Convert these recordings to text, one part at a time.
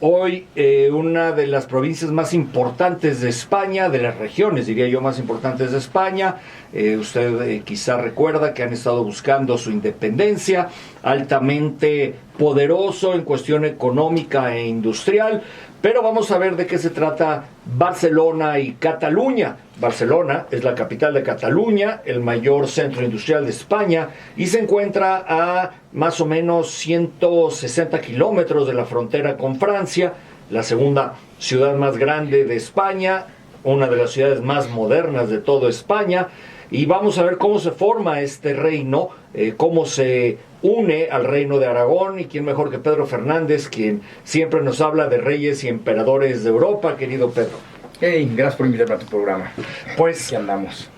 Hoy una de las provincias más importantes de España, de las regiones, diría yo, más importantes de España. Usted quizá recuerda que han estado buscando su independencia, altamente poderoso en cuestión económica e industrial. Pero vamos a ver de qué se trata Barcelona y Cataluña. Barcelona es la capital de Cataluña, el mayor centro industrial de España, y se encuentra a más o menos 160 kilómetros de la frontera con Francia, la segunda ciudad más grande de España, una de las ciudades más modernas de toda España. Y vamos a ver cómo se forma este reino, cómo se une al reino de Aragón, y quién mejor que Pedro Fernández, quien siempre nos habla de reyes y emperadores de Europa. Querido Pedro. Hey, gracias por invitarme a tu programa. Pues, aquí andamos.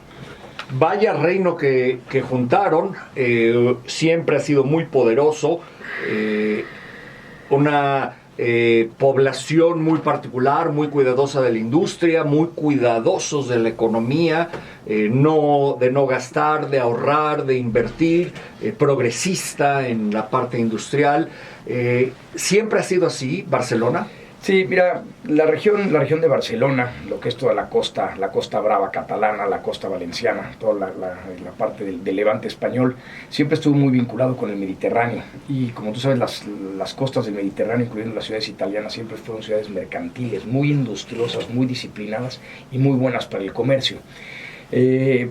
Vaya reino que juntaron, siempre ha sido muy poderoso, una población muy particular, muy cuidadosa de la industria, muy cuidadosos de la economía, de no gastar, de ahorrar, de invertir, progresista en la parte industrial. ¿Siempre ha sido así Barcelona? Sí, mira, la región de Barcelona, lo que es toda la costa brava catalana, la costa valenciana, toda la parte del levante español, siempre estuvo muy vinculado con el Mediterráneo. Y como tú sabes, las costas del Mediterráneo, incluyendo las ciudades italianas, siempre fueron ciudades mercantiles, muy industriosas, muy disciplinadas y muy buenas para el comercio.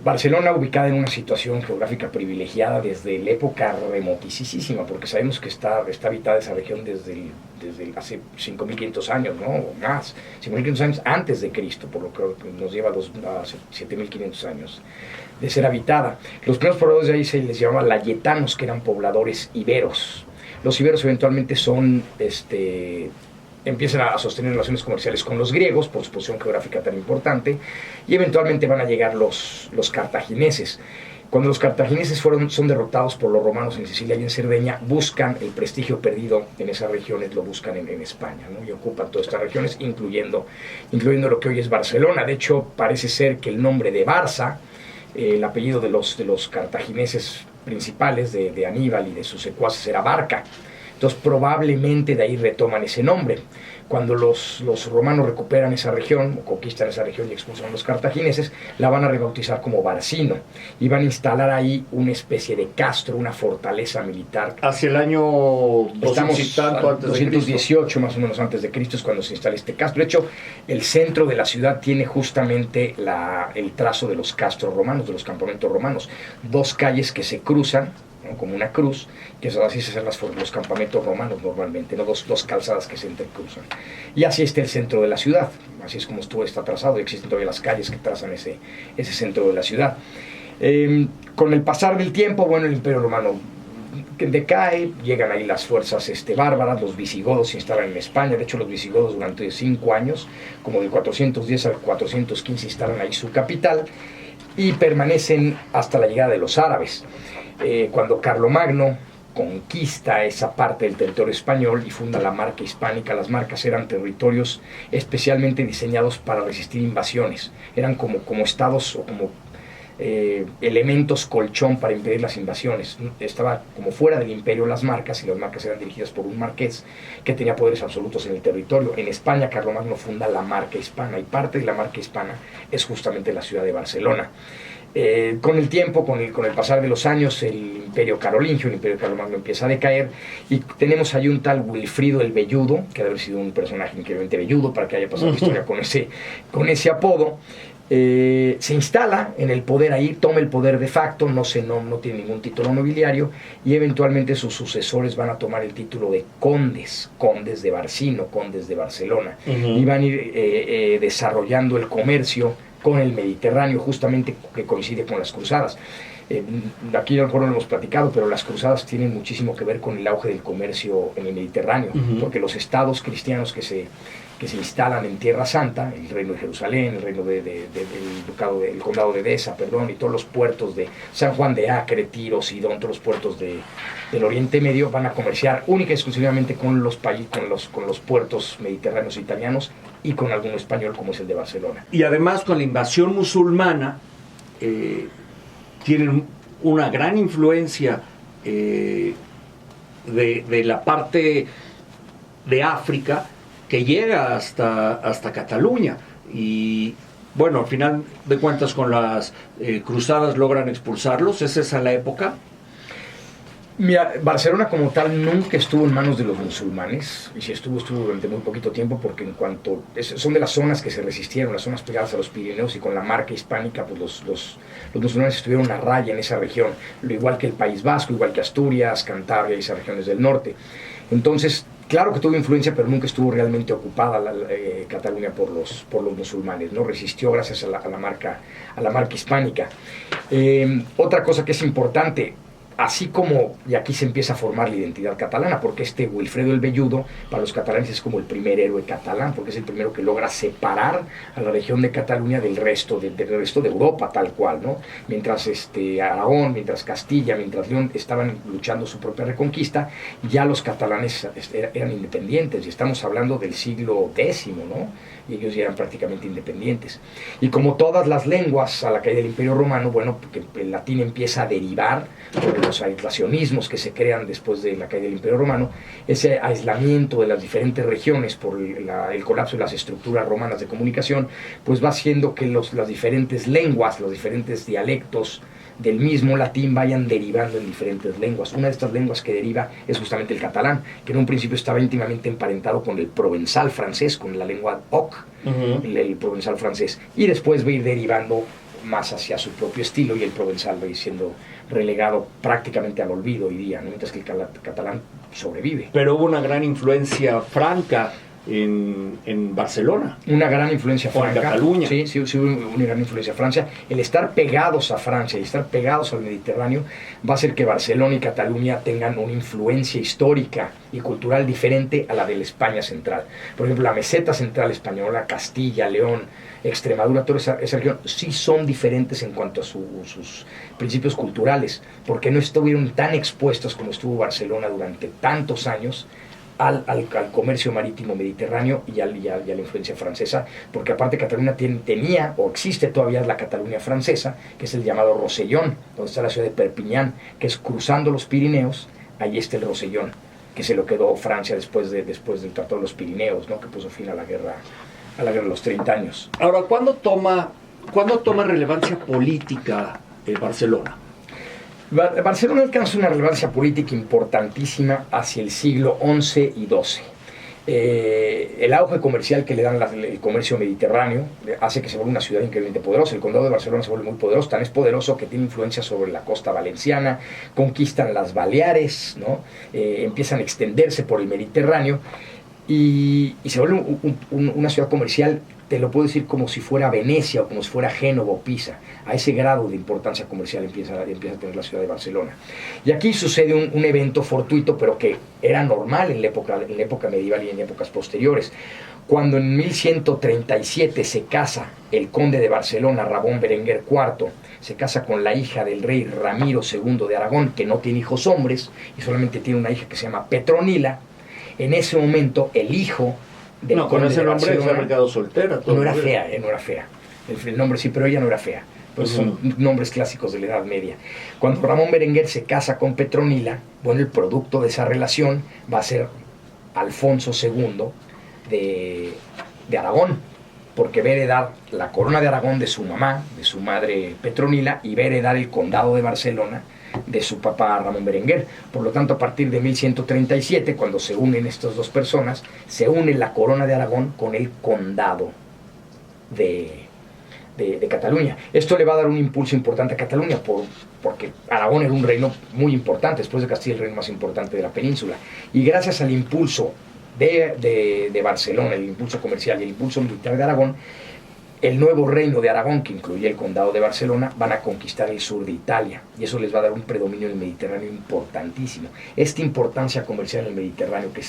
Barcelona, ubicada en una situación geográfica privilegiada desde la época remotísima, porque sabemos que está habitada esa región desde hace 5.500 años, ¿no? O más, 5.500 años antes de Cristo, por lo que nos lleva a 7.500 años de ser habitada. Los primeros pobladores de ahí se les llamaba layetanos, que eran pobladores iberos. Los iberos eventualmente empiezan a sostener relaciones comerciales con los griegos por su posición geográfica tan importante, y eventualmente van a llegar los cartagineses. Cuando los cartagineses son derrotados por los romanos en Sicilia y en Cerdeña, buscan el prestigio perdido en esas regiones, lo buscan en España, ¿no? Y ocupan todas estas regiones, incluyendo lo que hoy es Barcelona. De hecho, parece ser que el nombre de Barça, el apellido de los cartagineses principales, de Aníbal y de sus secuaces, era Barca. Entonces probablemente de ahí retoman ese nombre. Cuando los romanos recuperan esa región, o conquistan esa región y expulsan a los cartagineses, la van a rebautizar como Barcino, y van a instalar ahí una especie de castro, una fortaleza militar. Hacia el año 200 y tanto antes de Cristo. 218 más o menos antes de Cristo es cuando se instala este castro. De hecho, el centro de la ciudad tiene justamente el trazo de los castros romanos, de los campamentos romanos. Dos calles que se cruzan, ¿no? Como una cruz, que así se hacen los campamentos romanos normalmente, ¿no? Dos calzadas que se entrecruzan. Y así está el centro de la ciudad, así es como está trazado, y existen todavía las calles que trazan ese centro de la ciudad. Con el pasar del tiempo, bueno, el Imperio Romano decae, llegan ahí las fuerzas bárbaras, los visigodos se instalan en España. De hecho, los visigodos durante 5 años, como del 410 al 415, instalan ahí su capital y permanecen hasta la llegada de los árabes. Cuando Carlomagno conquista esa parte del territorio español y funda la marca hispánica. Las marcas eran territorios especialmente diseñados para resistir invasiones, eran como estados o como elementos colchón para impedir las invasiones. Estaba como fuera del imperio las marcas, y las marcas eran dirigidas por un marqués que tenía poderes absolutos en el territorio. En España, Carlomagno funda la marca hispana, y parte de la marca hispana es justamente la ciudad de Barcelona. Con el tiempo, con el pasar de los años, el imperio carolingio, el imperio Carlomagno empieza a decaer, y tenemos ahí un tal Wilfrido el Velludo, que debe haber sido un personaje increíblemente velludo para que haya pasado la historia con ese apodo. Se instala en el poder ahí, toma el poder de facto, no tiene ningún título nobiliario, y eventualmente sus sucesores van a tomar el título de condes de Barcino, condes de Barcelona, y van a ir desarrollando el comercio con el Mediterráneo, justamente que coincide con las cruzadas. Aquí a lo mejor no lo hemos platicado, pero las cruzadas tienen muchísimo que ver con el auge del comercio en el Mediterráneo, porque los estados cristianos que se instalan en Tierra Santa, el reino de Jerusalén, el reino del condado de Edesa, y todos los puertos de San Juan de Acre, Tiro, Sidón, todos los puertos del Oriente Medio, van a comerciar única y exclusivamente con los puertos mediterráneos italianos y con alguno español, como es el de Barcelona. Y además, con la invasión musulmana, tienen una gran influencia de la parte de África, que llega hasta Cataluña. Y bueno, al final de cuentas con las cruzadas logran expulsarlos. ¿Es esa la época? Mira, Barcelona como tal nunca estuvo en manos de los musulmanes, y si estuvo durante muy poquito tiempo, porque son de las zonas que se resistieron, las zonas pegadas a los Pirineos, y con la marca hispánica, pues los musulmanes estuvieron a raya en esa región, lo igual que el País Vasco, igual que Asturias, Cantabria y esas regiones del norte. Entonces, claro que tuvo influencia, pero nunca estuvo realmente ocupada Cataluña por los musulmanes, ¿no? Resistió gracias a la marca hispánica. Otra cosa que es importante, así como, y aquí se empieza a formar la identidad catalana, porque Wilfredo el Velludo para los catalanes es como el primer héroe catalán, porque es el primero que logra separar a la región de Cataluña del resto de Europa, tal cual, ¿no? Mientras Aragón, mientras Castilla, mientras León estaban luchando su propia reconquista, ya los catalanes eran independientes, y estamos hablando del siglo X, ¿no? Y ellos ya eran prácticamente independientes. Y como todas las lenguas a la caída del Imperio Romano, bueno, porque el latín empieza a derivar por los aislacionismos que se crean después de la caída del Imperio Romano, ese aislamiento de las diferentes regiones por el colapso de las estructuras romanas de comunicación, pues va haciendo que las diferentes lenguas, los diferentes dialectos del mismo latín vayan derivando en diferentes lenguas. Una de estas lenguas que deriva es justamente el catalán, que en un principio estaba íntimamente emparentado con el provenzal francés, con la lengua oc, el provenzal francés, y después va a ir derivando más hacia su propio estilo, y el provenzal va a ir siendo relegado prácticamente al olvido hoy día, ¿no? Mientras que el catalán sobrevive. Pero hubo una gran influencia franca en Barcelona. Una gran influencia franca. O en Cataluña. Sí, hubo una gran influencia Francia. El estar pegados a Francia y estar pegados al Mediterráneo va a hacer que Barcelona y Cataluña tengan una influencia histórica y cultural diferente a la de la España central. Por ejemplo, la meseta central española, Castilla, León, Extremadura, toda esa región, sí son diferentes en cuanto a sus principios culturales, porque no estuvieron tan expuestos como estuvo Barcelona durante tantos años al comercio marítimo mediterráneo y a la influencia francesa, porque aparte Cataluña tenía, o existe todavía, la Cataluña francesa, que es el llamado Rosellón, donde está la ciudad de Perpiñán, que es cruzando los Pirineos, ahí está el Rosellón, que se lo quedó Francia después del Tratado de los Pirineos, ¿no? Que puso fin a la guerra de los 30 años. Ahora, ¿cuándo toma relevancia política Barcelona? Barcelona alcanza una relevancia política importantísima hacia el siglo XI y XII. El auge comercial que le dan el comercio mediterráneo hace que se vuelva una ciudad increíblemente poderosa. El condado de Barcelona se vuelve muy poderoso, tan es poderoso que tiene influencia sobre la costa valenciana, conquistan las Baleares, ¿no? Empiezan a extenderse por el Mediterráneo, y se vuelve una ciudad comercial, te lo puedo decir, como si fuera Venecia o como si fuera Génova o Pisa. A ese grado de importancia comercial empieza a tener la ciudad de Barcelona. Y aquí sucede un evento fortuito, pero que era normal en la época medieval y en épocas posteriores. Cuando en 1137 se casa el conde de Barcelona, Ramón Berenguer IV, se casa con la hija del rey Ramiro II de Aragón, que no tiene hijos hombres y solamente tiene una hija que se llama Petronila. En ese momento el hijo del conde con ese de nombre Barcelona se ha quedado soltera. no era fea, no era fea. El nombre sí, pero ella no era fea. Pues son nombres clásicos de la Edad Media. Cuando Ramón Berenguer se casa con Petronila, bueno, el producto de esa relación va a ser Alfonso II de Aragón, porque va a heredar la corona de Aragón de su mamá, de su madre Petronila, y va a heredar el condado de Barcelona de su papá Ramón Berenguer. Por lo tanto, a partir de 1137, cuando se unen estas dos personas, se une la corona de Aragón con el condado de Cataluña. Esto le va a dar un impulso importante a Cataluña, porque Aragón era un reino muy importante, después de Castilla el reino más importante de la península, y gracias al impulso de Barcelona, el impulso comercial y el impulso militar de Aragón, el nuevo reino de Aragón, que incluye el condado de Barcelona, van a conquistar el sur de Italia, y eso les va a dar un predominio en el Mediterráneo importantísimo. Esta importancia comercial en el Mediterráneo, que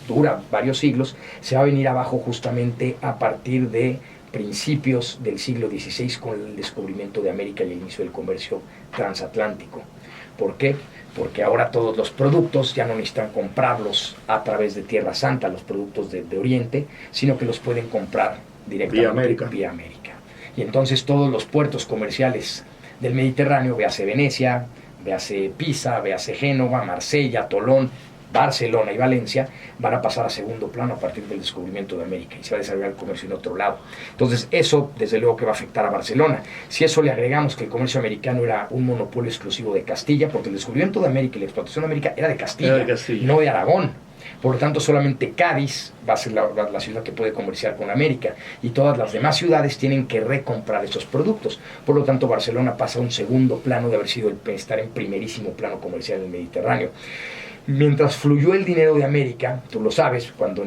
dura varios siglos, se va a venir abajo justamente a partir de principios del siglo XVI, con el descubrimiento de América y el inicio del comercio transatlántico. ¿Por qué? Porque ahora todos los productos ya no necesitan comprarlos a través de Tierra Santa, los productos de Oriente, sino que los pueden comprar directamente vía América. Y entonces todos los puertos comerciales del Mediterráneo, véase Venecia, véase Pisa, véase Génova, Marsella, Tolón, Barcelona y Valencia, van a pasar a segundo plano a partir del descubrimiento de América y se va a desarrollar el comercio en otro lado. Entonces eso desde luego que va a afectar a Barcelona. Si eso le agregamos que el comercio americano era un monopolio exclusivo de Castilla, porque el descubrimiento de América y la explotación de América era de Castilla, no de Aragón. Por lo tanto, solamente Cádiz va a ser la ciudad que puede comerciar con América y todas las demás ciudades tienen que recomprar esos productos. Por lo tanto, Barcelona pasa a un segundo plano de estar en primerísimo plano comercial en el Mediterráneo. Mientras fluyó el dinero de América, tú lo sabes, cuando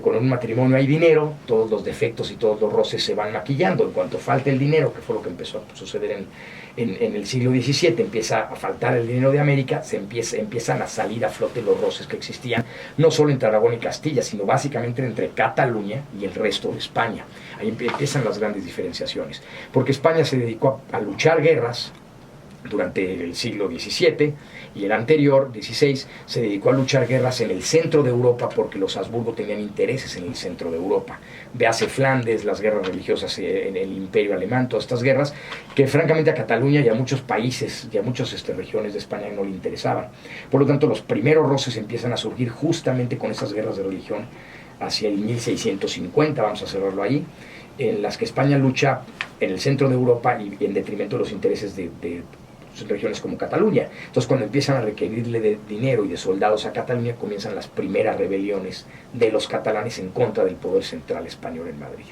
con un matrimonio hay dinero, todos los defectos y todos los roces se van maquillando. En cuanto falta el dinero, que fue lo que empezó a suceder en el siglo XVII, empieza a faltar el dinero de América, empiezan a salir a flote los roces que existían, no solo entre Aragón y Castilla, sino básicamente entre Cataluña y el resto de España. Ahí empiezan las grandes diferenciaciones, porque España se dedicó a luchar guerras durante el siglo XVII y el anterior, XVI, se dedicó a luchar guerras en el centro de Europa porque los Habsburgo tenían intereses en el centro de Europa. Véase Flandes, las guerras religiosas en el Imperio Alemán, todas estas guerras que francamente a Cataluña y a muchos países y a muchas regiones de España no le interesaban. Por lo tanto, los primeros roces empiezan a surgir justamente con esas guerras de religión hacia el 1650, vamos a cerrarlo ahí, en las que España lucha en el centro de Europa y en detrimento de los intereses de regiones como Cataluña. Entonces, cuando empiezan a requerirle de dinero y de soldados a Cataluña, comienzan las primeras rebeliones de los catalanes en contra del poder central español en Madrid.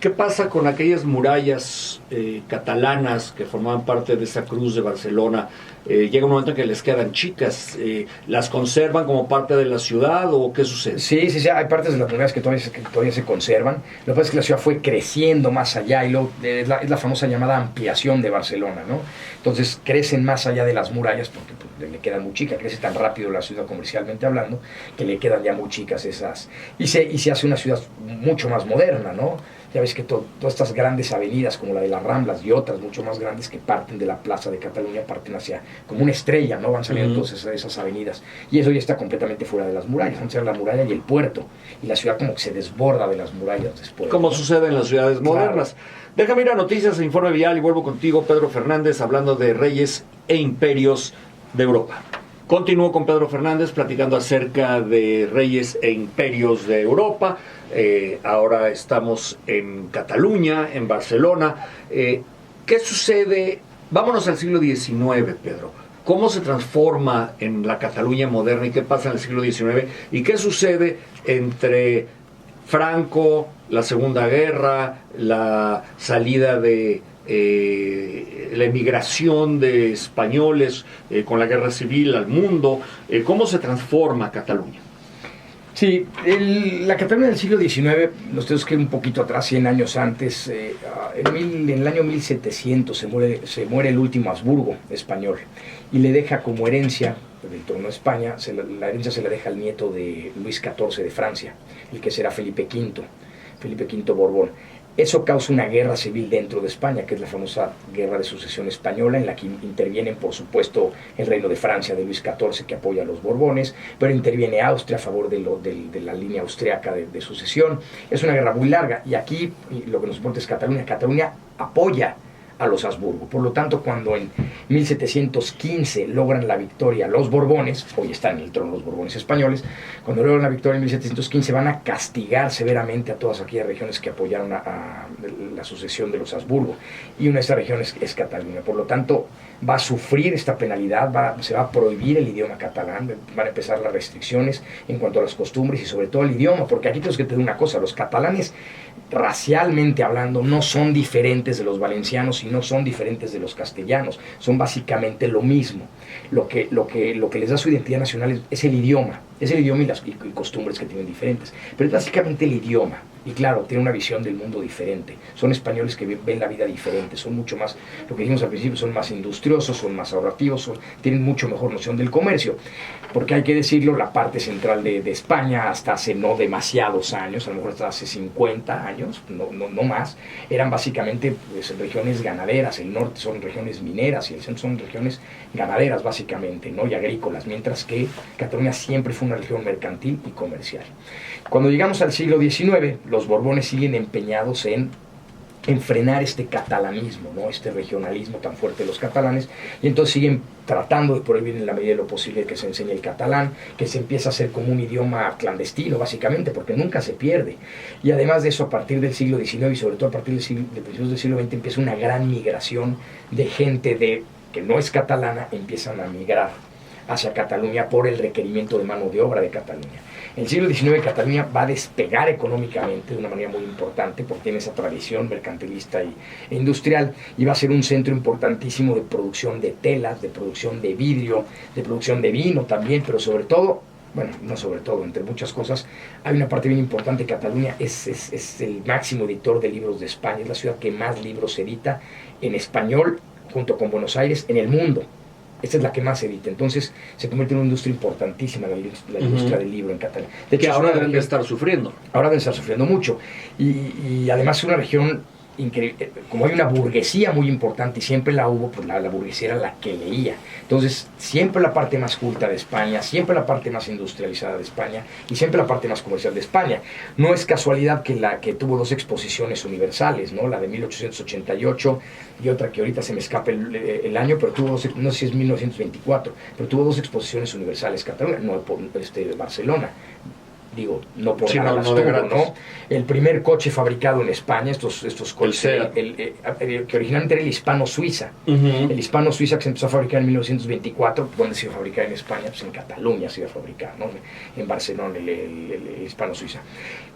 ¿Qué pasa con aquellas murallas catalanas que formaban parte de esa cruz de Barcelona? Llega un momento en que les quedan chicas. ¿Las conservan como parte de la ciudad o qué sucede? Sí, hay partes de las murallas que todavía se conservan. Lo que pasa es que la ciudad fue creciendo más allá y luego es la famosa llamada ampliación de Barcelona, ¿no? Entonces crecen más allá de las murallas porque le quedan muy chicas, crece tan rápido la ciudad comercialmente hablando que le quedan ya muy chicas esas. Y se hace una ciudad mucho más moderna, ¿no? Ya ves que todas estas grandes avenidas como la de las Ramblas y otras mucho más grandes que parten de la Plaza de Cataluña, parten hacia como una estrella, ¿no? Van saliendo todas esas avenidas y eso ya está completamente fuera de las murallas. Antes era la muralla y el puerto y la ciudad como que se desborda de las murallas después. Como ¿no? sucede en las ciudades modernas. Déjame ir a Noticias e Informe Vial y vuelvo contigo, Pedro Fernández, hablando de reyes e imperios de Europa. Continúo con Pedro Fernández platicando acerca de reyes e imperios de Europa. Ahora estamos en Cataluña, en Barcelona. ¿Qué sucede? Vámonos al siglo XIX, Pedro. ¿Cómo se transforma en la Cataluña moderna y qué pasa en el siglo XIX? ¿Y qué sucede entre Franco, la Segunda Guerra, la salida de la emigración de españoles con la guerra civil al mundo? ¿Cómo se transforma Cataluña? Sí, la Cataluña del siglo XIX, nos tenemos que ir un poquito atrás, 100 años antes, en el año 1700 se muere el último Habsburgo español y le deja como herencia del trono de España, la herencia se la deja al nieto de Luis XIV de Francia, el que será Felipe V Borbón. Eso causa una guerra civil dentro de España, que es la famosa Guerra de Sucesión Española, en la que intervienen, por supuesto, el Reino de Francia de Luis XIV, que apoya a los Borbones, pero interviene Austria a favor de la línea austriaca de sucesión. Es una guerra muy larga, y aquí lo que nos importa es Cataluña. Cataluña apoya a los Habsburgo. Por lo tanto, cuando en 1715 logran la victoria los Borbones, hoy están en el trono los Borbones españoles, cuando logran la victoria en 1715 van a castigar severamente a todas aquellas regiones que apoyaron a la sucesión de los Habsburgo, y una de estas regiones es Cataluña. Por lo tanto, va a sufrir esta penalidad, se va a prohibir el idioma catalán, van a empezar las restricciones en cuanto a las costumbres y sobre todo el idioma, porque aquí tenemos que tener una cosa: los catalanes, racialmente hablando, no son diferentes de los valencianos y no son diferentes de los castellanos, son básicamente lo mismo. Lo que les da su identidad nacional es el idioma y las costumbres que tienen diferentes, pero es básicamente el idioma. Y claro, tienen una visión del mundo diferente, son españoles que ven la vida diferente, son mucho más, lo que dijimos al principio, son más industriosos, son más ahorrativos, tienen mucho mejor noción del comercio, porque hay que decirlo, la parte central de España hasta hace no demasiados años, a lo mejor hasta hace 50 años, no más, eran básicamente pues, regiones ganaderas. El norte son regiones mineras y el centro son regiones ganaderas básicamente, ¿no? Y agrícolas, mientras que Cataluña siempre fue una región mercantil y comercial. Cuando llegamos al siglo XIX, los Borbones siguen empeñados en en frenar este catalanismo, ¿no? Este regionalismo tan fuerte de los catalanes, y entonces siguen tratando de prohibir en la medida de lo posible que se enseñe el catalán, que se empieza a hacer como un idioma clandestino, básicamente, porque nunca se pierde. Y además de eso, a partir del siglo XIX y sobre todo a partir de principios del siglo XX, empieza una gran migración de gente que no es catalana, empiezan a migrar hacia Cataluña por el requerimiento de mano de obra de Cataluña. En el siglo XIX Cataluña va a despegar económicamente de una manera muy importante porque tiene esa tradición mercantilista e industrial, y va a ser un centro importantísimo de producción de telas, de producción de vidrio, de producción de vino también, pero sobre todo, bueno, no sobre todo, entre muchas cosas, hay una parte bien importante. Cataluña es el máximo editor de libros de España, es la ciudad que más libros edita en español, junto con Buenos Aires, en el mundo. Esta es la que más se edita, entonces se convierte en una industria importantísima, la industria del libro en Cataluña. De hecho, ahora deben de estar sufriendo. Ahora deben estar sufriendo mucho. Y además es una región increíble. Como hay una burguesía muy importante y siempre la hubo, pues la burguesía era la que leía. Entonces, siempre la parte más culta de España, siempre la parte más industrializada de España y siempre la parte más comercial de España. No es casualidad que tuvo dos exposiciones universales, ¿no? La de 1888 y otra que ahorita se me escapa el año, pero tuvo dos, no sé si es 1924, pero tuvo dos exposiciones universales Cataluña, no Barcelona. Digo, no por nada las tuvo, ¿no? El primer coche fabricado en España, estos coches, que originalmente era el Hispano-Suiza. El Hispano-Suiza que se empezó a fabricar en 1924, ¿dónde se iba a fabricar en España? Pues en Cataluña se iba a fabricar, ¿no? En Barcelona, el Hispano-Suiza.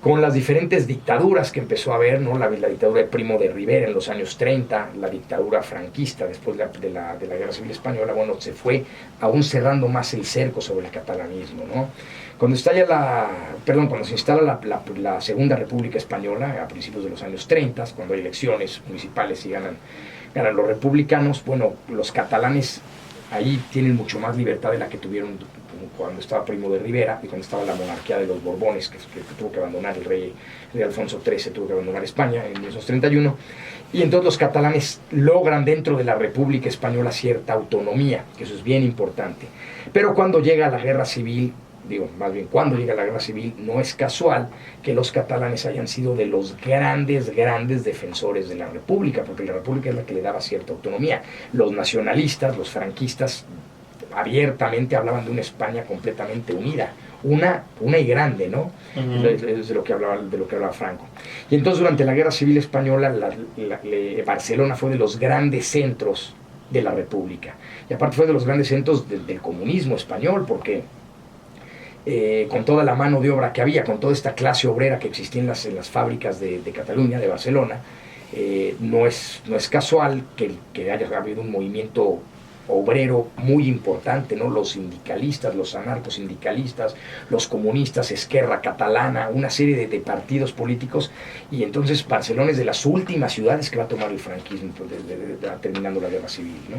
Con las diferentes dictaduras que empezó a haber, ¿no? La dictadura de Primo de Rivera en los años 30, la dictadura franquista después de la Guerra Civil Española, bueno, se fue aún cerrando más el cerco sobre el catalanismo, ¿no? Cuando se instala la Segunda República Española a principios de los años 30, cuando hay elecciones municipales y ganan los republicanos, bueno, los catalanes ahí tienen mucho más libertad de la que tuvieron cuando estaba Primo de Rivera y cuando estaba la monarquía de los Borbones, que tuvo que abandonar el rey Alfonso XIII, tuvo que abandonar España en 1931, y entonces los catalanes logran dentro de la República Española cierta autonomía, que eso es bien importante. Pero cuando llega la guerra civil, cuando llega la guerra civil, no es casual que los catalanes hayan sido de los grandes defensores de la República, porque la República es la que le daba cierta autonomía. Los nacionalistas, los franquistas, abiertamente hablaban de una España completamente unida, una y grande, ¿no? Es de lo que hablaba Franco. Y entonces durante la Guerra Civil Española, Barcelona fue de los grandes centros de la República. Y aparte fue de los grandes centros del comunismo español, porque con toda la mano de obra que había, con toda esta clase obrera que existía en las fábricas de Cataluña, de Barcelona, no es casual que haya habido un movimiento obrero muy importante, ¿no? Los sindicalistas, los anarcosindicalistas, los comunistas, Esquerra Catalana, una serie de partidos políticos, y entonces Barcelona es de las últimas ciudades que va a tomar el franquismo terminando la guerra civil, ¿no?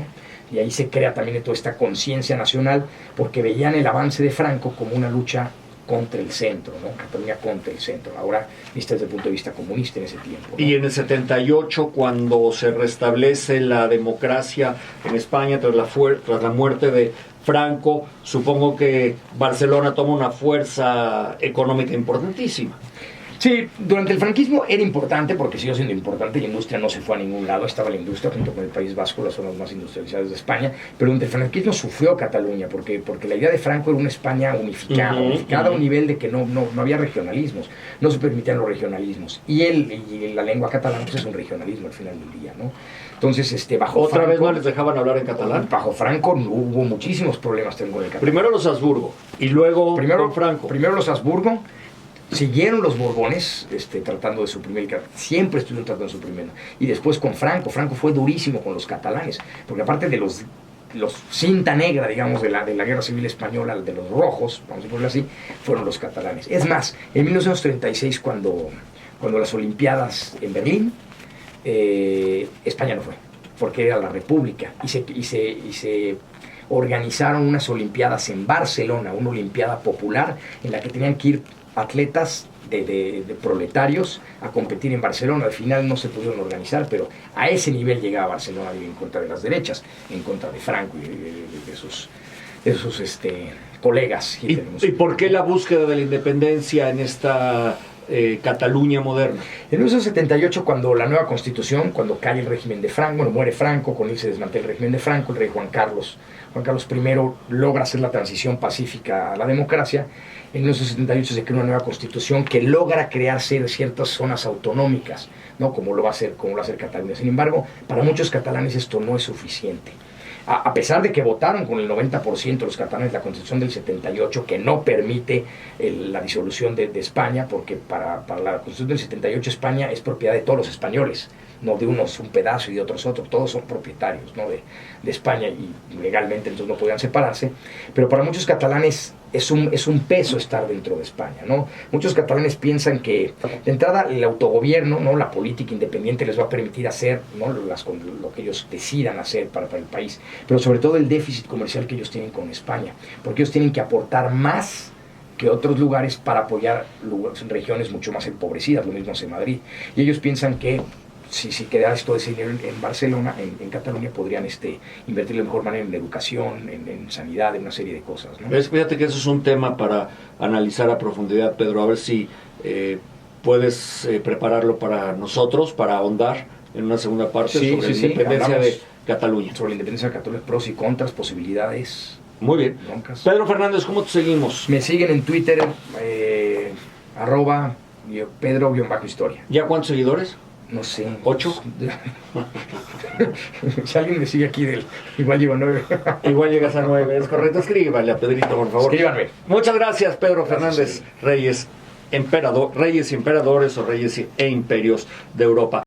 Y ahí se crea también toda esta conciencia nacional, porque veían el avance de Franco como una lucha contra el centro, ¿no? Cataluña contra el centro, ahora vista desde el punto de vista comunista en ese tiempo, ¿no? Y en el 78, cuando se restablece la democracia en España tras la muerte de Franco, supongo que Barcelona toma una fuerza económica importantísima. Sí, durante el franquismo era importante, porque siguió siendo importante, la industria no se fue a ningún lado, estaba la industria junto con el País Vasco, las zonas más industrializadas de España, pero durante el franquismo sufrió Cataluña, porque la idea de Franco era una España unificada, unificada a un nivel de que no había regionalismos, no se permitían los regionalismos, y la lengua catalana pues es un regionalismo al final del día, ¿no? Entonces, bajo ¿Otra Franco, vez no les dejaban hablar en catalán? Bajo Franco hubo muchísimos problemas con el catalán. Primero los Habsburgo, y luego con Franco. Primero los Habsburgo. Siguieron los Borbones tratando de suprimir el catalán, siempre estuvieron tratando de suprimirlo. Y después con Franco fue durísimo con los catalanes, porque aparte de los cinta negra, digamos, de la Guerra Civil Española, de los rojos, vamos a ponerlo así, fueron los catalanes. Es más, en 1936, cuando las Olimpiadas en Berlín, España no fue, porque era la República, y se organizaron unas Olimpiadas en Barcelona, una Olimpiada popular, en la que tenían que ir atletas de proletarios a competir en Barcelona. Al final no se pudieron organizar, pero a ese nivel llegaba Barcelona en contra de las derechas, en contra de Franco y de sus colegas. ¿Y por qué la búsqueda de la independencia en esta Cataluña moderna? En 1978, cuando la nueva constitución, cuando cae el régimen de Franco, bueno, muere Franco, con él se desmantela el régimen de Franco, el rey Juan Carlos I logra hacer la transición pacífica a la democracia. En 1978 se crea una nueva constitución que logra crear ciertas zonas autonómicas, ¿no? Como lo va a hacer Cataluña. Sin embargo, para muchos catalanes esto no es suficiente. A pesar de que votaron con el 90% de los catalanes la Constitución del 78, que no permite la disolución de España, porque para la Constitución del 78 España es propiedad de todos los españoles, no de unos un pedazo y de otros otro, todos son propietarios, ¿no? de España, y legalmente entonces no podían separarse, pero para muchos catalanes es un peso estar dentro de España, ¿no? Muchos catalanes piensan que de entrada el autogobierno, ¿no? La política independiente les va a permitir hacer, ¿no? lo que ellos decidan hacer para el país, pero sobre todo el déficit comercial que ellos tienen con España, porque ellos tienen que aportar más que otros lugares para apoyar regiones mucho más empobrecidas, lo mismo hace Madrid, y ellos piensan que si quedara esto de ese dinero en Barcelona, en Cataluña, podrían invertir de mejor manera en educación, en sanidad, en una serie de cosas, ¿no? Fíjate que eso es un tema para analizar a profundidad, Pedro, a ver si puedes prepararlo para nosotros, para ahondar en una segunda parte sobre la independencia de Cataluña. Sobre la independencia de Cataluña, pros y contras, posibilidades. Muy bien. Broncas. Pedro Fernández, ¿cómo te seguimos? Me siguen en Twitter, @Pedro_historia. ¿Ya cuántos seguidores? No sé. 8. Si alguien me sigue aquí, igual llego a 9. Igual llegas a 9, es correcto. Escríbale a Pedrito, por favor. Escríbanme. Muchas gracias, Pedro Fernández, Sí. Reyes, Reyes Emperadores o Reyes e Imperios de Europa.